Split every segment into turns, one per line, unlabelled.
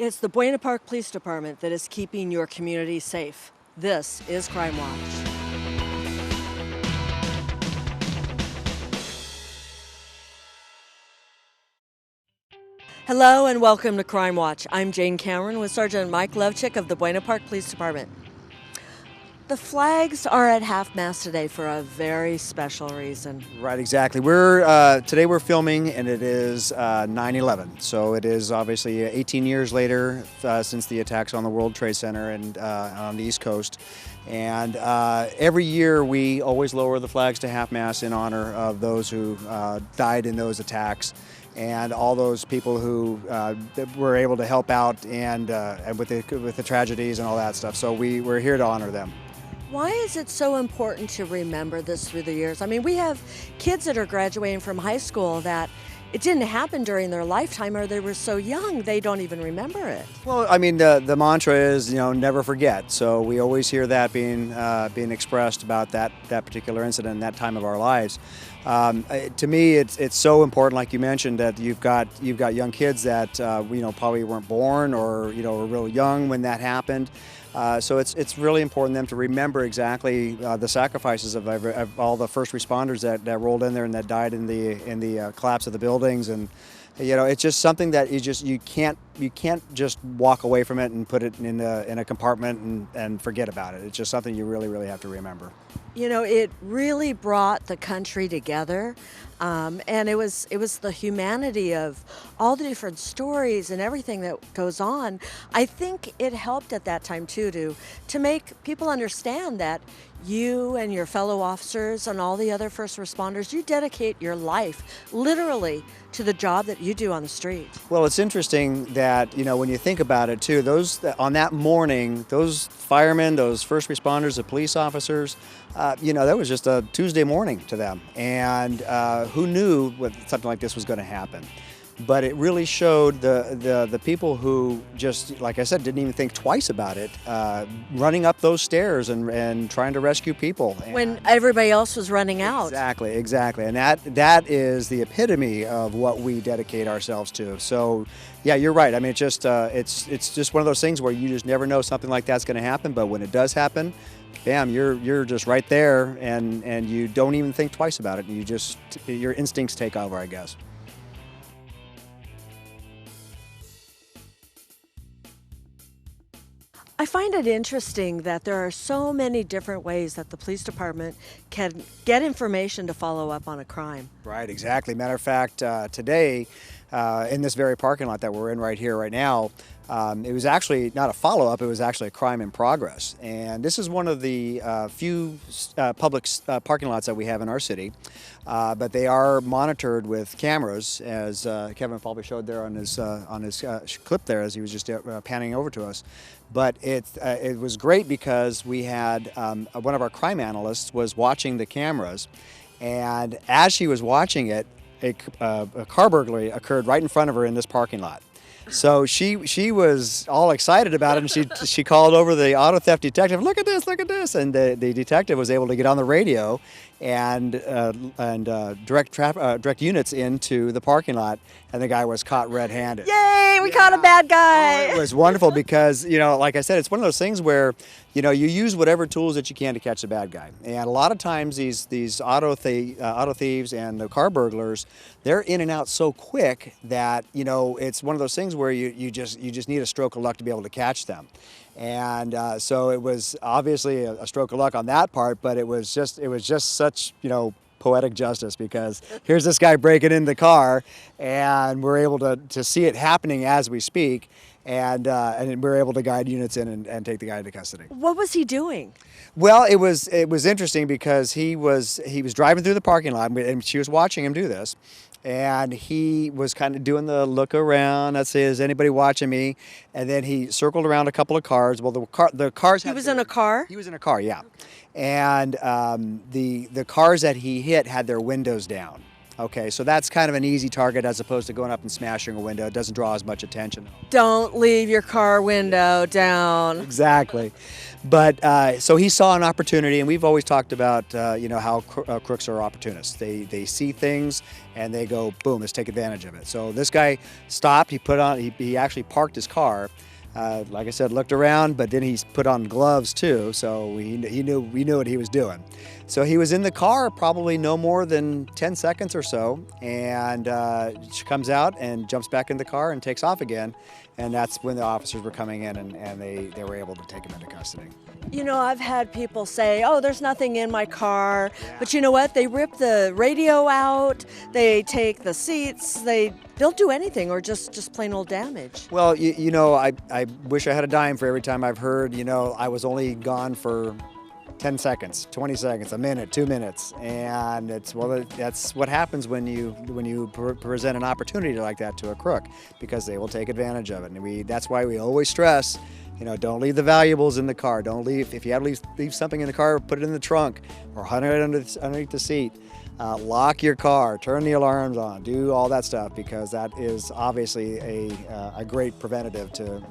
It's the Buena Park Police Department that is keeping your community safe. This is Crime Watch. Hello and welcome to Crime Watch. I'm Jane Cameron with Sergeant Mike Levchick of the Buena Park Police Department. The flags are at half-mast today for a very special reason.
Right, exactly. Today we're filming, and it is 9/11. So it is obviously 18 years later since the attacks on the World Trade Center and on the East Coast. And every year we always lower the flags to half-mast in honor of those who died in those attacks, and all those people who were able to help out and with the tragedies and all that stuff. So we're here to honor them.
Why is it so important to remember this through the years? I mean, we have kids that are graduating from high school that it didn't happen during their lifetime, or they were so young they don't even remember it.
Well, I mean, the mantra is, never forget. So we always hear that being expressed about that particular incident, that time of our lives. To me, it's so important, like you mentioned, that you've got young kids that probably weren't born or were real young when that happened. So it's really important them to remember exactly the sacrifices of all the first responders that rolled in there and that died in the collapse of the buildings. And it's just something that you can't just walk away from it and put it in a compartment and forget about it. It's just something you really have to remember.
It really brought the country together, and it was the humanity of all the different stories and everything that goes on. I think it helped at that time too to make people understand that you and your fellow officers and all the other first responders, you dedicate your life literally to the job that you do on the street.
Well, it's interesting that, when you think about it too, on that morning, those firemen, those first responders, the police officers, that was just a Tuesday morning to them. And who knew something like this was going to happen? But it really showed the people who just, like I said, didn't even think twice about it, running up those stairs and trying to rescue people.
When everybody else was running out.
Exactly. And that is the epitome of what we dedicate ourselves to. So, yeah, you're right. I mean, it's just one of those things where you just never know something like that's going to happen. But when it does happen, bam, you're just right there, and you don't even think twice about it. Your instincts take over, I guess.
I find it interesting that there are so many different ways that the police department can get information to follow up on a crime.
Right, exactly. Matter of fact, today, in this very parking lot that we're in right here, right now, it was actually not a follow-up, it was actually a crime in progress. And this is one of the few public parking lots that we have in our city, but they are monitored with cameras, as Kevin probably showed there on his clip there as he was just panning over to us. But it was great because we had one of our crime analysts was watching the cameras, and as she was watching it, a car burglary occurred right in front of her in this parking lot. So she was all excited about it, and she called over the auto theft detective. Look at this! And the detective was able to get on the radio and direct units into the parking lot, and the guy was caught red-handed.
Yay! We caught a bad guy.
It was wonderful because like I said, it's one of those things where you use whatever tools that you can to catch the bad guy. And a lot of times these auto thieves and the car burglars, they're in and out so quick that it's one of those things where you just need a stroke of luck to be able to catch them. And so it was obviously a stroke of luck on that part, but it was just such poetic justice, because here's this guy breaking in the car, and we're able to see it happening as we speak, and we're able to guide units in and take the guy into custody.
What was he doing?
Well, it was interesting because he was driving through the parking lot, and she was watching him do this. And he was kind of doing the look around, let's say, is anybody watching me? And then he circled around a couple of cars. Well, the cars.
He was in a car?
He was in a car, yeah. And the cars that he hit had their windows down. Okay, so that's kind of an easy target as opposed to going up and smashing a window. It doesn't draw as much attention.
Don't leave your car window down.
Exactly. But so he saw an opportunity, and we've always talked about how crooks are opportunists. They see things and they go, boom, let's take advantage of it. So this guy stopped. He actually parked his car. Like I said, looked around, but then he put on gloves too, so we knew what he was doing. So he was in the car probably no more than 10 seconds or so, and she comes out and jumps back in the car and takes off again. And that's when the officers were coming in, and they were able to take him into custody.
You know, I've had people say, oh, there's nothing in my car. But you know what? They rip the radio out, they take the seats, they'll do anything, or just plain old damage.
Well, I wish I had a dime for every time I've heard, I was only gone for 10 seconds, 20 seconds, a minute, 2 minutes. And that's what happens when you present an opportunity like that to a crook, because they will take advantage of it. And that's why we always stress, don't leave the valuables in the car. Don't leave, if you have to leave something in the car, put it in the trunk or hide it underneath the seat. Lock your car, turn the alarms on, do all that stuff, because that is obviously a great preventative to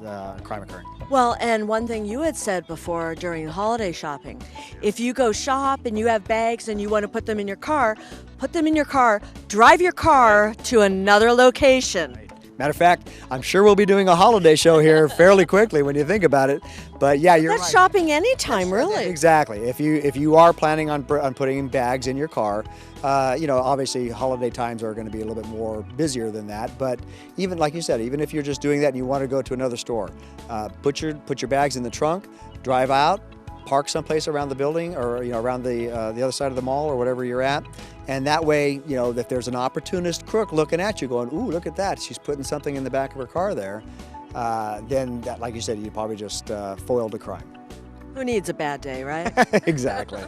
crime occurring.
Well, and one thing you had said before during holiday shopping, if you go shop and you have bags and you want to put them in your car, put them in your car, drive your car to another location.
Matter of fact, I'm sure we'll be doing a holiday show here fairly quickly when you think about it. But yeah, you're
That's
right.
shopping anytime, really.
Exactly. If you are planning on putting bags in your car, obviously holiday times are going to be a little bit more busier than that. But even like you said, even if you're just doing that and you want to go to another store, put your bags in the trunk, drive out, park someplace around the building, or around the other side of the mall or whatever you're at. And that way, if there's an opportunist crook looking at you going, ooh, look at that, she's putting something in the back of her car there, then that, like you said, you probably just foiled a crime.
Who needs a bad day, right?
Exactly.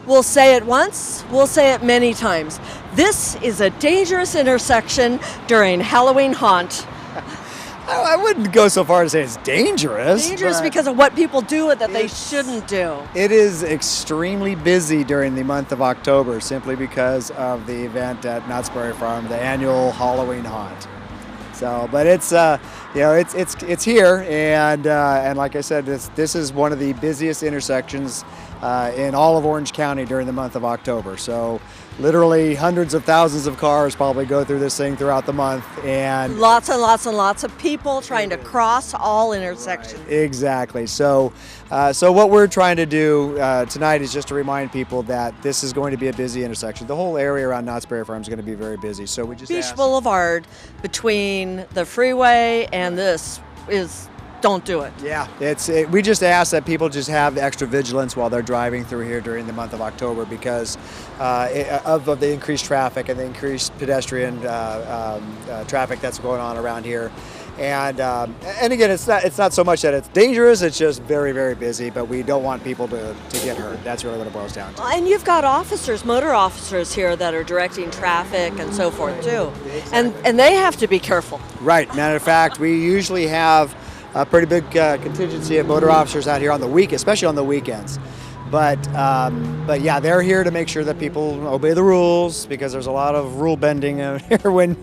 We'll say it once, we'll say it many times. This is a dangerous intersection during Halloween haunt.
I wouldn't go so far to say it's dangerous.
Dangerous because of what people do that they shouldn't do.
It is extremely busy during the month of October, simply because of the event at Knott's Berry Farm, the annual Halloween haunt. So, but it's it's here, and like I said, this is one of the busiest intersections in all of Orange County during the month of October. So literally hundreds of thousands of cars probably go through this thing throughout the month, and
lots and lots and lots of people trying to cross all intersections.
Right, exactly. So what we're trying to do tonight is just to remind people that this is going to be a busy intersection. The whole area around Knott's Berry Farm is going to be very busy. So we just
Beach Boulevard between the freeway and this is. Don't do it.
Yeah, we just ask that people just have extra vigilance while they're driving through here during the month of October, because of the increased traffic and the increased pedestrian traffic that's going on around here. And again, it's not so much that it's dangerous, it's just very, very busy, but we don't want people to get hurt. That's really what it boils down to.
And you've got officers, motor officers here that are directing traffic and so forth too. Exactly. And they have to be careful.
Right. Matter of fact, we usually have a pretty big contingency of motor officers out here on the week, especially on the weekends. But yeah, they're here to make sure that people obey the rules, because there's a lot of rule bending out here when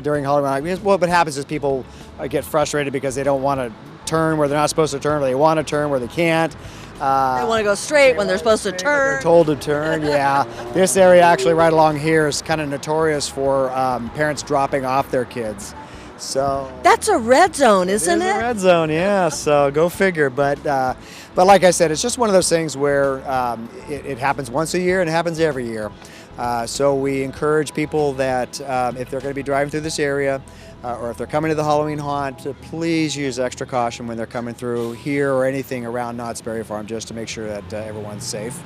during Halloween. Because what happens is people get frustrated because they don't want to turn where they're not supposed to turn, or they want to turn where they can't.
They want to go straight when they're supposed to turn.
They're told to turn, yeah. This area actually right along here is kind of notorious for parents dropping off their kids. So
that's a red zone, isn't it?
It's a red zone, yeah. So go figure. But like I said, it's just one of those things where it happens once a year and it happens every year. So we encourage people that if they're going to be driving through this area, or if they're coming to the Halloween haunt, to please use extra caution when they're coming through here or anything around Knott's Berry Farm, just to make sure that everyone's safe.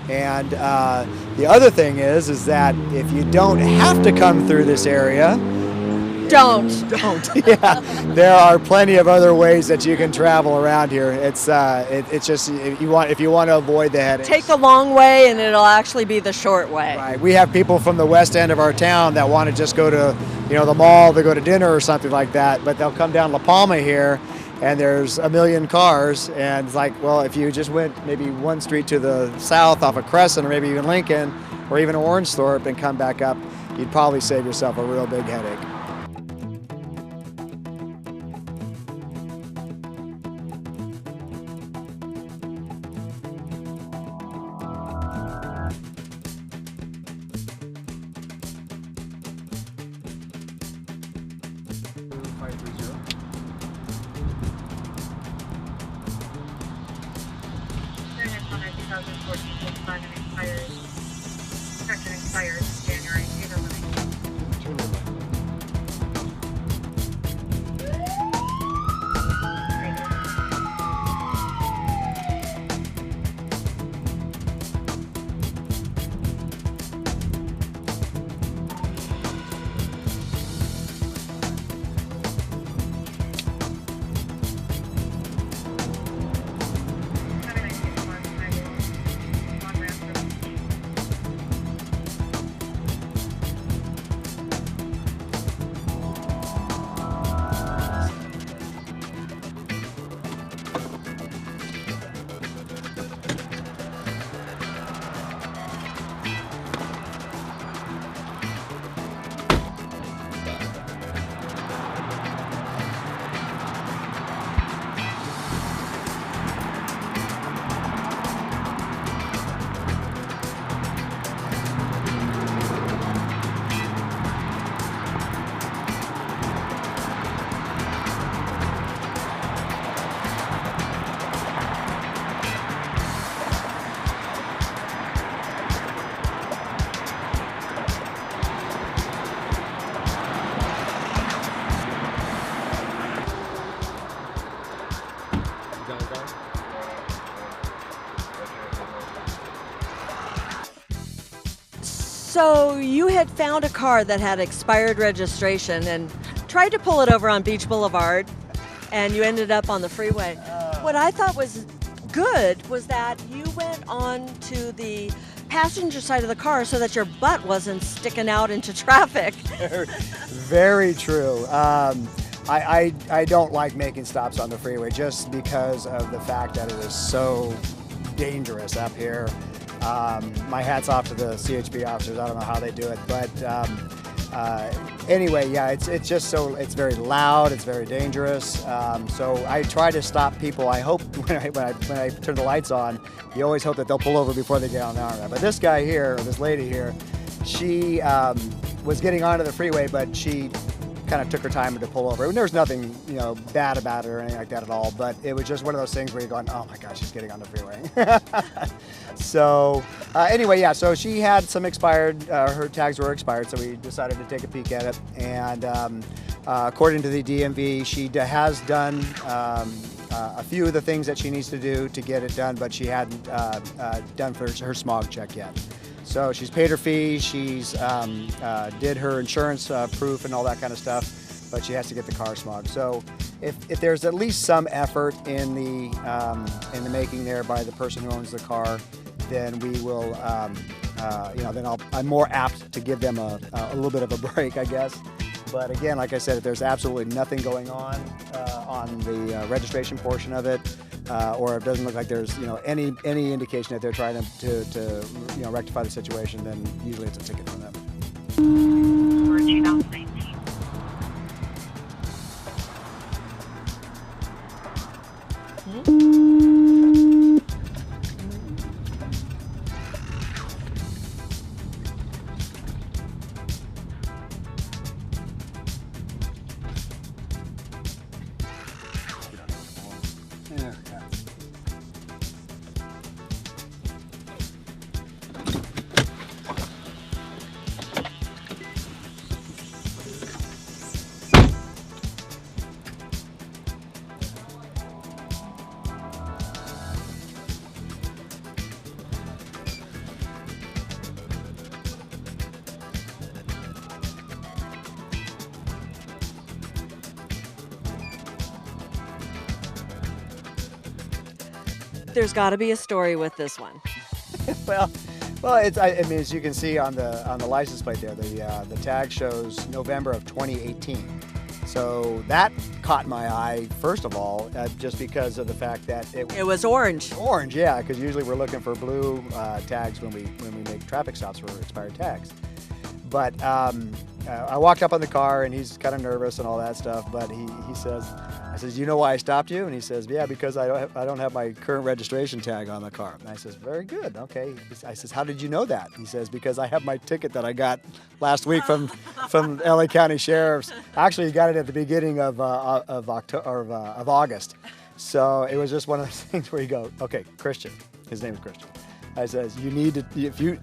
And the other thing is that if you don't have to come through this area,
Don't.
Yeah, there are plenty of other ways that you can travel around here. It's just if you want to avoid the headaches.
Take the long way, and it'll actually be the short way.
Right. We have people from the west end of our town that want to just go to the mall to go to dinner or something like that, but they'll come down La Palma here, and there's a million cars, and it's like, well, if you just went maybe one street to the south off of Crescent, or maybe even Lincoln, or even Orangethorpe, and come back up, you'd probably save yourself a real big headache.
Expires January.
So you had found a car that had expired registration and tried to pull it over on Beach Boulevard, and you ended up on the freeway. What I thought was good was that you went on to the passenger side of the car so that your butt wasn't sticking out into traffic.
Very true. I don't like making stops on the freeway just because of the fact that it is so dangerous up here. My hat's off to the CHP officers. I don't know how they do it, but anyway, yeah, it's just so, it's very loud, it's very dangerous. So I try to stop people. I hope when I turn the lights on, you always hope that they'll pull over before they get on the arm. But this guy here, or this lady here, she was getting onto the freeway, but she kind of took her time to pull over. And there was nothing, bad about it or anything like that at all. But it was just one of those things where you're going, oh my gosh, she's getting on the freeway. So anyway, yeah. So she had some expired. Her tags were expired, so we decided to take a peek at it. And according to the DMV, she has done a few of the things that she needs to do to get it done, but she hadn't done for her smog check yet. So she's paid her fee, she's did her insurance proof and all that kind of stuff, but she has to get the car smog. So if there's at least some effort in the making there by the person who owns the car, then we will, then I'm more apt to give them a little bit of a break, I guess. But again, like I said, if there's absolutely nothing going on the registration portion of it, or it doesn't look like there's any indication that they're trying to rectify the situation, then usually it's a ticket from them.
For 2019.
There's got to be a story with this one.
well, I mean, as you can see on the license plate there, the tag shows November of 2018. So that caught my eye, first of all, just because of the fact that
It was orange.
orange, yeah, because usually we're looking for blue tags when we make traffic stops for expired tags. But I walked up on the car and he's kind of nervous and all that stuff. But he says, I says, you know why I stopped you? And he says, yeah, because I don't have my current registration tag on the car. And I says, very good, okay. I says, how did you know that? He says, because I have my ticket that I got last week from LA County Sheriff's. Actually, he got it at the beginning of August. So it was just one of those things where you go, okay, Christian. His name is Christian. I says, you need to,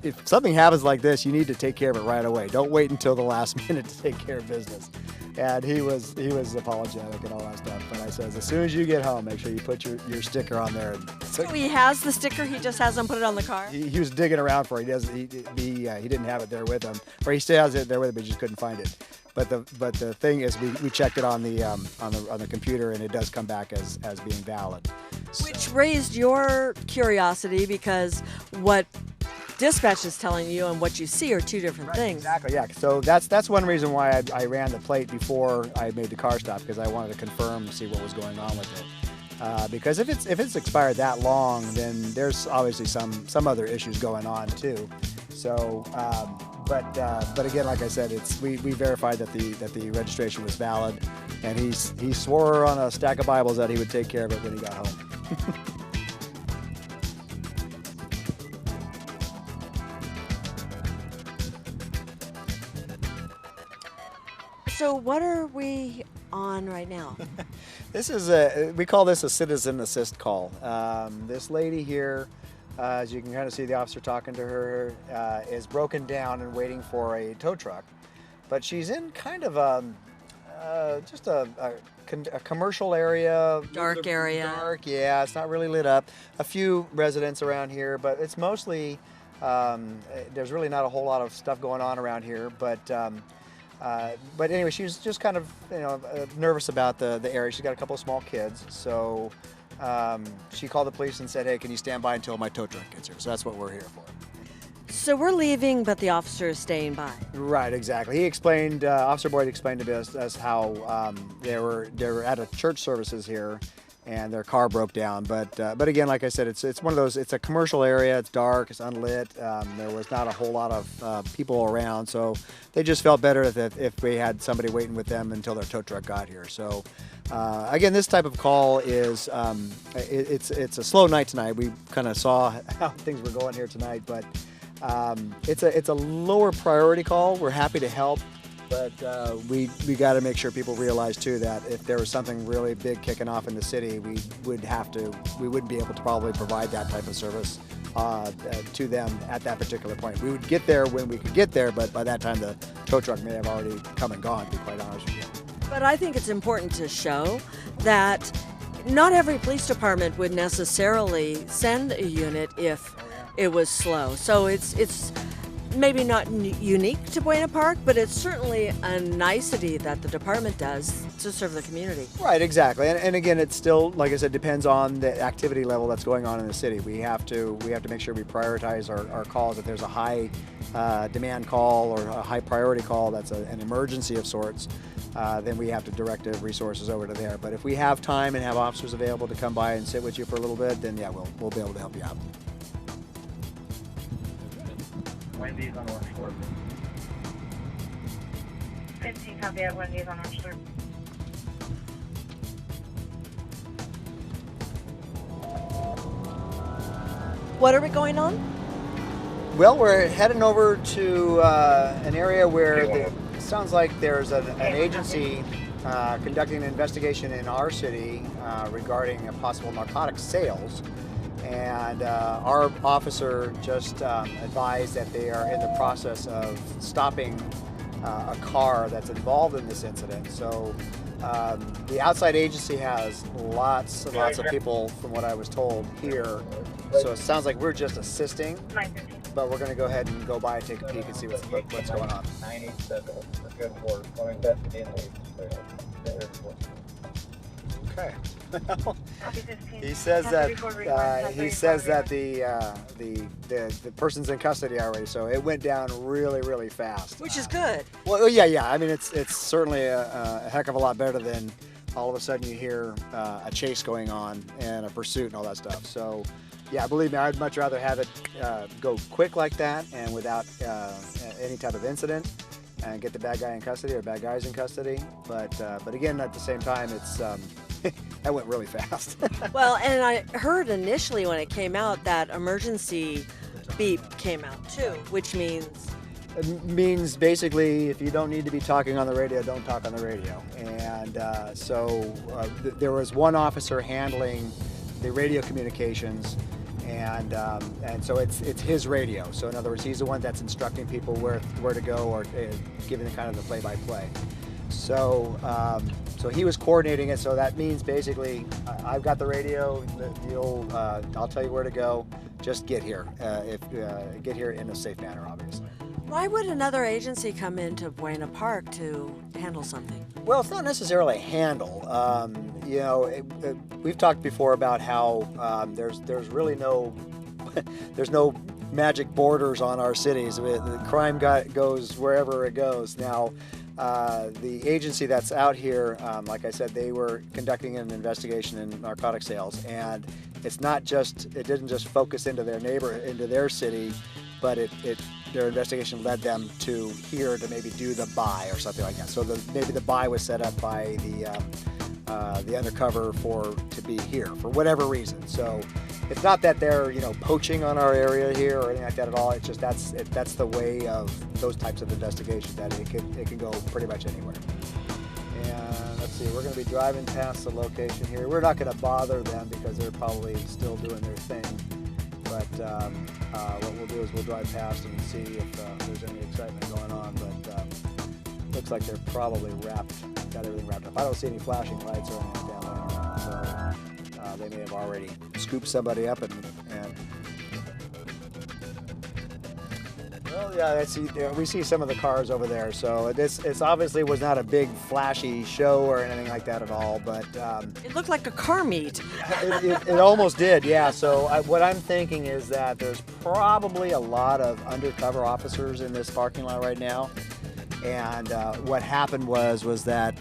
if something happens like this, you need to take care of it right away. Don't wait until the last minute to take care of business. And he was apologetic and all that stuff. But I says, as soon as you get home, make sure you put your sticker on there.
So he has the sticker, he just hasn't put it on the car?
He was digging around for it. He didn't have it there with him. Or he still has it there with him, but he just couldn't find it. But the thing is, we checked it on the computer, and it does come back as being valid.
Which raised your curiosity, because what dispatch is telling you and what you see are two different things.
Exactly, yeah. So that's one reason why I ran the plate before I made the car stop, because I wanted to confirm, see what was going on with it. Because if it's expired that long, then there's obviously some other issues going on too. So, but again, like I said, we verified that the registration was valid, and he swore on a stack of Bibles that he would take care of it when he got home.
So what are we on right now?
This is we call this a citizen assist call. This lady here, as you can kind of see the officer talking to her, is broken down and waiting for a tow truck. But she's in kind of just a commercial area.
Dark area.
Dark, yeah, it's not really lit up. A few residents around here, but it's mostly, there's really not a whole lot of stuff going on around here. But anyway, she was just kind of nervous about the area. She's got a couple of small kids, so she called the police and said, hey, can you stand by until my tow truck gets here? So that's what we're here for.
So we're leaving, but the officer is staying by.
Right, exactly. He explained, Officer Boyd explained to us how they were at a church services here, and their car broke down. But again, like I said, it's one of those. It's a commercial area. It's dark. It's unlit. There was not a whole lot of people around, so they just felt better that if we had somebody waiting with them until their tow truck got here. So again, this type of call is it's a slow night tonight. We kind of saw how things were going here tonight, but it's a lower priority call. We're happy to help. But we got to make sure people realize too that if there was something really big kicking off in the city, we wouldn't be able to probably provide that type of service to them at that particular point. We would get there when we could get there, but by that time the tow truck may have already come and gone, to be quite honest with you.
But I think it's important to show that not every police department would necessarily send a unit if it was slow. So it's maybe not unique to Buena Park, but it's certainly a nicety that the department does to serve the community.
Right, exactly. And again, it's still, like I said, depends on the activity level that's going on in the city. We have to make sure we prioritize our calls. If there's a high demand call or a high priority call that's an emergency of sorts, then we have to direct the resources over to there. But if we have time and have officers available to come by and sit with you for a little bit, then yeah, we'll be able to help you out.
Wendy's on Orange Court. 15 copy at Wendy's on Orange Court.
What are we going on?
Well, we're heading over to an area where it sounds like there's an agency conducting an investigation in our city regarding a possible narcotics sales. And our officer just advised that they are in the process of stopping a car that's involved in this incident. So the outside agency has lots and lots of people, from what I was told, here. So it sounds like we're just assisting, but we're going to go ahead and go by and take a peek and see what's going on.
987, good for going back to the
Okay.
Copy 15.
He says
After
that
before rewind,
he
10:34
says that
rewind.
the person's in custody already, so it went down really fast.
Which is good.
Well, yeah. I mean, it's certainly a heck of a lot better than all of a sudden you hear a chase going on and a pursuit and all that stuff. So, yeah, believe me, I'd much rather have it go quick like that and without any type of incident, and get the bad guy in custody or bad guys in custody. But again, at the same time, it's that went really fast.
Well, and I heard initially when it came out that emergency beep came out too, which means
It means basically if you don't need to be talking on the radio, don't talk on the radio. And there was one officer handling the radio communications, and so it's his radio. So in other words, he's the one that's instructing people where to go or giving the kind of the play-by-play. So he was coordinating it. So that means basically I've got the radio. I'll tell you where to go. Just get here. Get here in a safe manner, obviously.
why would another agency come into Buena Park to handle something?
Well, it's not necessarily handle. We've talked before about how there's really no there's no magic borders on our cities. The crime goes wherever it goes. Now, the agency that's out here, like I said, they were conducting an investigation in narcotic sales, and it didn't just focus into their city, but their investigation led them to here to maybe do the buy or something like that. So maybe the buy was set up by the undercover to be here for whatever reason. So it's not that they're poaching on our area here or anything like that at all. It's just that's the way of those types of investigations, that it can go pretty much anywhere. And let's see, we're going to be driving past the location here. We're not going to bother them because they're probably still doing their thing. But what we'll do is we'll drive past and see if there's any excitement going on. But looks like they're probably got everything wrapped up. I don't see any flashing lights or anything down there, so they may have already scooped somebody up and well, yeah, we see some of the cars over there. So it's obviously was not a big flashy show or anything like that at all, but
It looked like a car meet.
it almost did, yeah. So what I'm thinking is that there's probably a lot of undercover officers in this parking lot right now. And what happened was that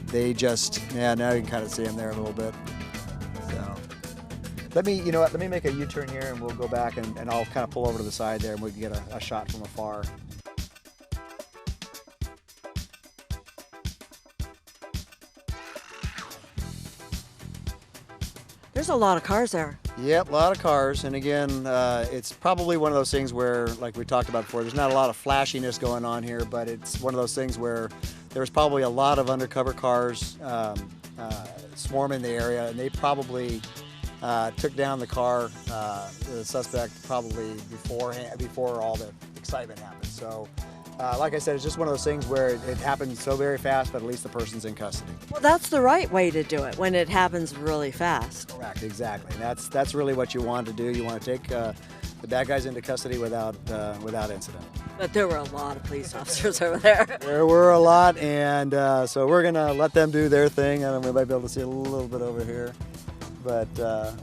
they just, now you can kind of see them there a little bit. So let me make a U-turn here and we'll go back and I'll kind of pull over to the side there and we can get a shot from afar.
There's a lot of cars there.
Yep, a lot of cars, and again, it's probably one of those things where, like we talked about before, there's not a lot of flashiness going on here, but it's one of those things where there's probably a lot of undercover cars swarming the area, and they probably took down the car, the suspect, probably before all the excitement happened. So, like I said, it's just one of those things where it happens so very fast, but at least the person's in custody.
Well, that's the right way to do it, when it happens really fast.
Correct, exactly. That's really what you want to do. You want to take the bad guys into custody without incident.
But there were a lot of police officers over there.
There were a lot, and so we're gonna let them do their thing, and we might be able to see a little bit over here. But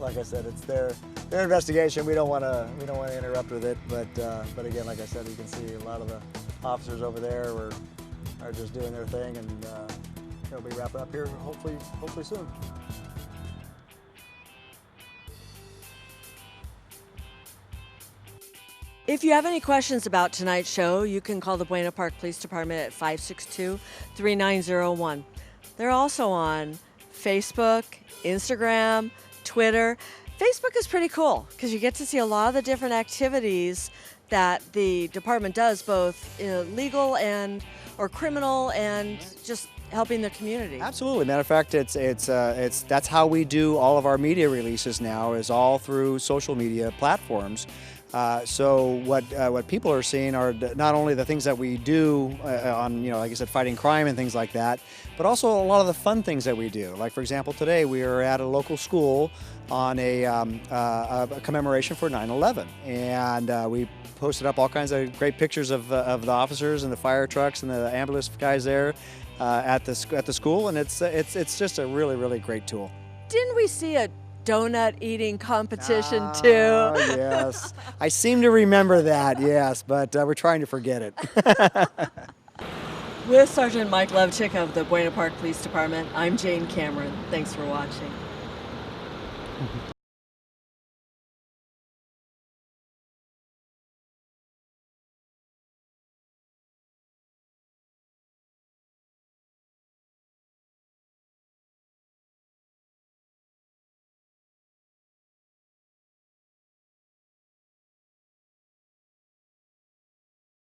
like I said, it's their investigation. We don't want to interrupt with it. But again, like I said, you can see a lot of the officers over there are just doing their thing, and they'll be wrapping up here hopefully soon.
If you have any questions about tonight's show, you can call the Buena Park Police Department at 562-3901. They're also on Facebook, Instagram, Twitter. Facebook is pretty cool because you get to see a lot of the different activities that the department does, both legal or criminal, and just helping the community.
Absolutely. Matter of fact, that's how we do all of our media releases now, is all through social media platforms. So what people are seeing are not only the things that we do on, like I said, fighting crime and things like that, but also a lot of the fun things that we do. Like, for example, today we are at a local school on a commemoration for 9/11, and we posted up all kinds of great pictures of the officers and the fire trucks and the ambulance guys there, at the school, and it's just a really great tool.
Didn't we see a donut eating competition
Ah,
too?
yes, I seem to remember that. Yes, but we're trying to forget it.
With Sergeant Mike Levchick of the Buena Park Police Department, I'm Jane Cameron. Thanks for watching.